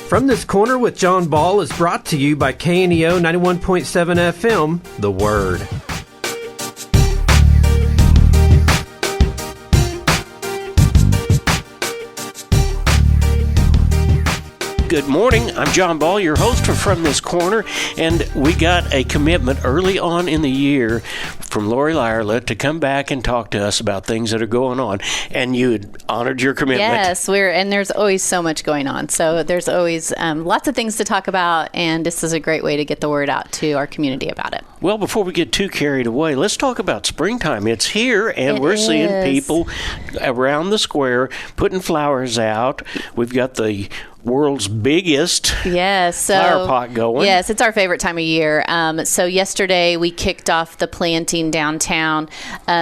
From This Corner with John Ball is brought to you by KNEO 91.7 FM, The Word. Good morning. I'm John Ball, your host for From This Corner, and we got a commitment early on in the year from Lauri Lyerla to come back and talk to us about things that are going on, and you had honored your commitment. Yes, and there's always so much going on, so there's always lots of things to talk about, and this is a great way to get the word out to our community about it. Well, before we get too carried away, let's talk about springtime. It's here, and we're seeing people around the square putting flowers out. We've got the world's biggest flower pot going. Yes, it's our favorite time of year. So yesterday we kicked off the planting downtown.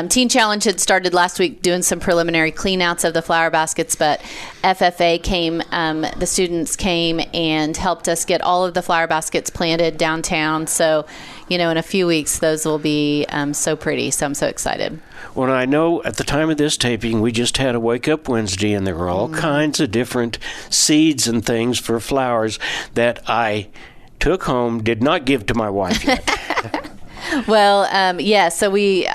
Teen Challenge had started last week doing some preliminary cleanouts of the flower baskets, but FFA came, the students came and helped us get all of the flower baskets planted downtown. So, in a few weeks, those will be so pretty. So I'm so excited. Well, I know at the time of this taping, we just had a Wake Up Wednesday, and there were all kinds of different seeds and things for flowers that I took home, did not give to my wife yet. Well, so we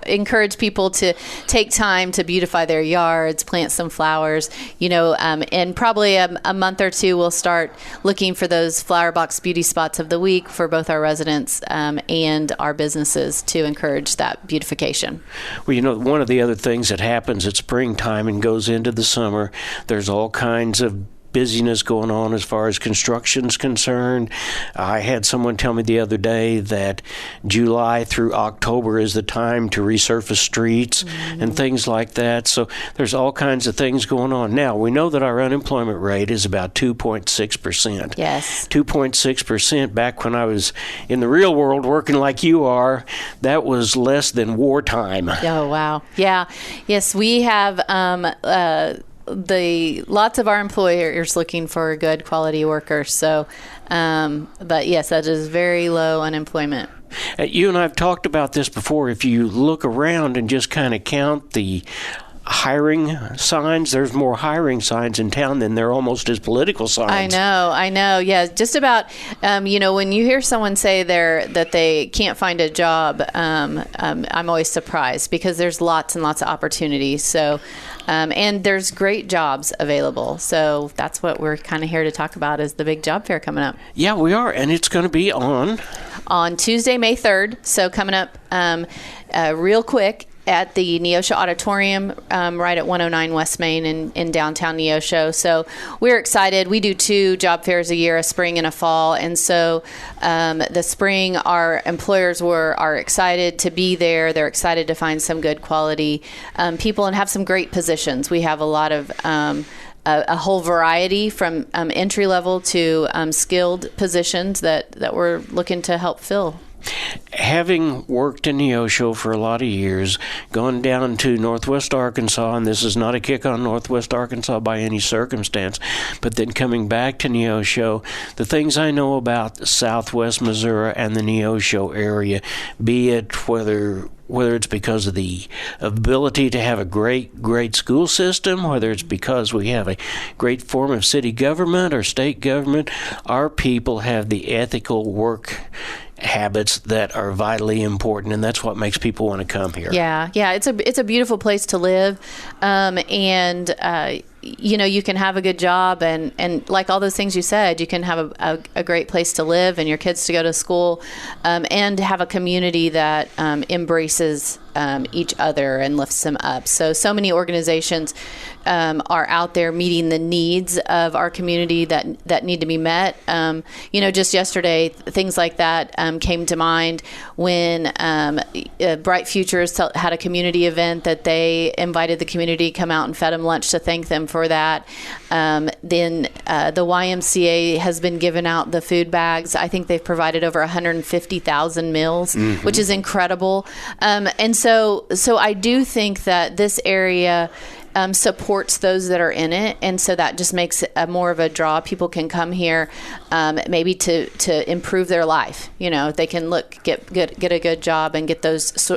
encourage people to take time to beautify their yards, plant some flowers, and probably a month or two we'll start looking for those flower box beauty spots of the week for both our residents and our businesses to encourage that beautification. Well, one of the other things that happens at springtime and goes into the summer, there's all kinds of busyness going on as far as construction's concerned. I had someone tell me the other day that July through October is the time to resurface streets and things like that. So there's all kinds of things going on. Now, we know that our unemployment rate is about 2.6%. Yes. 2.6%. Back when I was in the real world working like you are, that was less than wartime. Oh, wow. Yeah. Yes, we have lots of our employers looking for good quality workers. So, but yes, that is very low unemployment. You and I have talked about this before. If you look around and just kind of count the hiring signs, there's more hiring signs in town than there almost is political signs. I know. Yeah, just about, when you hear someone say that they can't find a job, I'm always surprised because there's lots and lots of opportunities. So, and there's great jobs available. So that's what we're kind of here to talk about is the big job fair coming up. Yeah, we are. And it's going to be on Tuesday, May 3rd. So coming up real quick at the Neosho Auditorium right at 109 West Main in downtown Neosho. So we're excited. We do 2 job fairs a year, a spring and a fall. And so the spring, our employers are excited to be there. They're excited to find some good quality people and have some great positions. We have a lot of a whole variety from entry level to skilled positions that we're looking to help fill. Having worked in Neosho for a lot of years, gone down to Northwest Arkansas, and this is not a kick on Northwest Arkansas by any circumstance, but then coming back to Neosho, the things I know about Southwest Missouri and the Neosho area, be it whether it's because of the ability to have a great school system, whether it's because we have a great form of city government or state government, our people have the ethical work habits that are vitally important, and that's what makes people want to come here. Yeah, it's a beautiful place to live, and you can have a good job and like all those things you said, you can have a great place to live and your kids to go to school, and have a community that embraces each other and lifts them up. So many organizations are out there meeting the needs of our community that need to be met. Just yesterday, things like that came to mind when Bright Futures had a community event that they invited the community to come out and fed them lunch to thank them for that. Then the YMCA has been giving out the food bags. I think they've provided over 150,000 meals, which is incredible. And so I do think that this area supports those that are in it, and so that just makes it more of a draw. People can come here, maybe to improve their life. They can get a good job and get those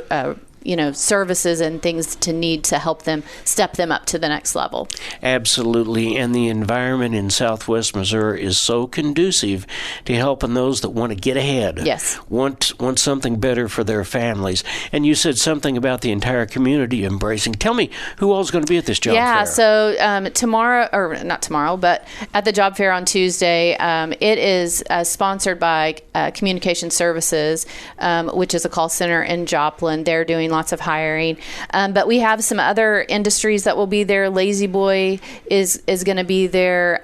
services and things to need to help them step them up to the next level. Absolutely. And the environment in Southwest Missouri is so conducive to helping those that want to get ahead. Yes. Want something better for their families. And you said something about the entire community embracing. Tell me, who all's going to be at this job fair? Yeah, so tomorrow, or not tomorrow, but at the job fair on Tuesday, it is sponsored by Communication Services, which is a call center in Joplin. They're doing lots of hiring. But we have some other industries that will be there. Lazy Boy is going to be there.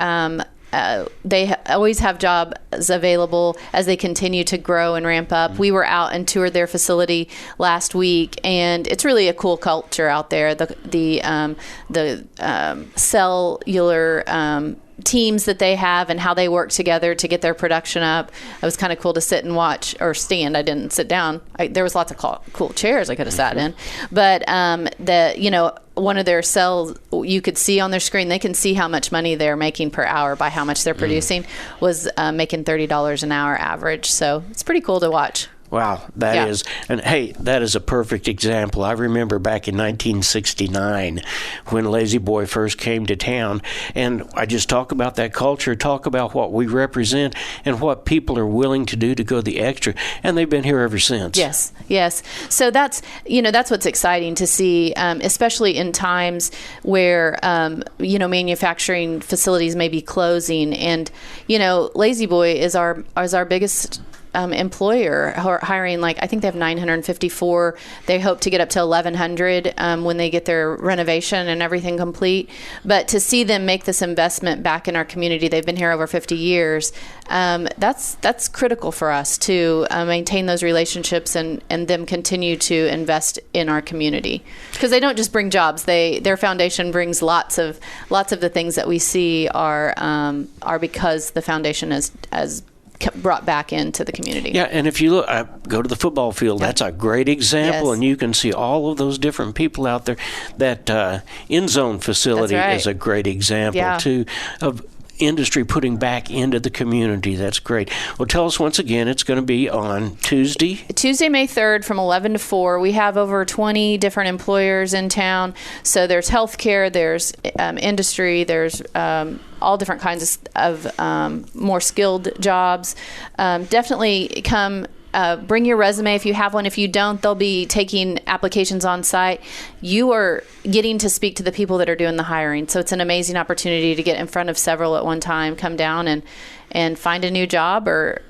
They always have jobs available as they continue to grow and ramp up. We were out and toured their facility last week, and it's really a cool culture out there. The cellular teams that they have and how they work together to get their production up. It was kind of cool to sit and watch, or stand. I didn't sit down. There was lots of cool chairs I could have sat in, but one of their cells, you could see on their screen, they can see how much money they're making per hour by how much they're producing, was making $30 an hour average. So it's pretty cool to watch. Wow, that is, and hey, that is a perfect example. I remember back in 1969 when Lazy Boy first came to town, and I just talk about that culture, talk about what we represent and what people are willing to do to go the extra, and they've been here ever since. Yes. So that's what's exciting to see, especially in times where, manufacturing facilities may be closing, and, Lazy Boy is our biggest employer, hiring, I think they have 954. They hope to get up to 1,100 when they get their renovation and everything complete. But to see them make this investment back in our community, they've been here over 50 years. That's critical for us to maintain those relationships and them continue to invest in our community, because they don't just bring jobs. Their foundation brings lots of the things that we see are because the foundation has brought back into the community. Yeah, and if you look, go to the football field, that's a great example, and you can see all of those different people out there. That end zone facility is a great example, too, of industry putting back into the community. That's great. Well, tell us once again, it's going to be on Tuesday, May 3rd from 11 to 4. We have over 20 different employers in town. So there's healthcare, there's industry, there's all different kinds of more skilled jobs. Definitely come. Bring your resume if you have one. If you don't, they'll be taking applications on site. You are getting to speak to the people that are doing the hiring. So it's an amazing opportunity to get in front of several at one time, come down and find a new job or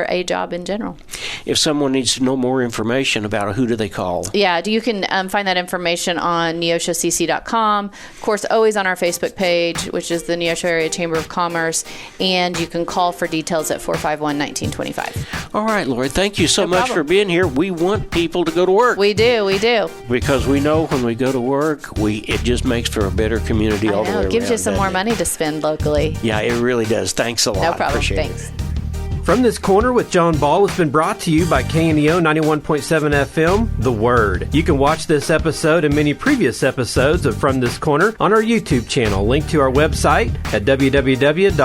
a job in general. If someone needs to know more information about it, who do they call? Yeah, you can find that information on neoshocc.com. Of course, always on our Facebook page, which is the Neosho Area Chamber of Commerce, and you can call for details at 451-1925. All right, Lauri, thank you so much for being here. We want people to go to work. We do. Because we know when we go to work, it just makes for a better community all the way around. It gives you some more money to spend locally. Yeah, it really does. Thanks a lot. No problem. Appreciate Thanks. it. From This Corner with John Ball has been brought to you by KNEO 91.7 FM, The Word. You can watch this episode and many previous episodes of From This Corner on our YouTube channel. Link to our website at www.kneo.org.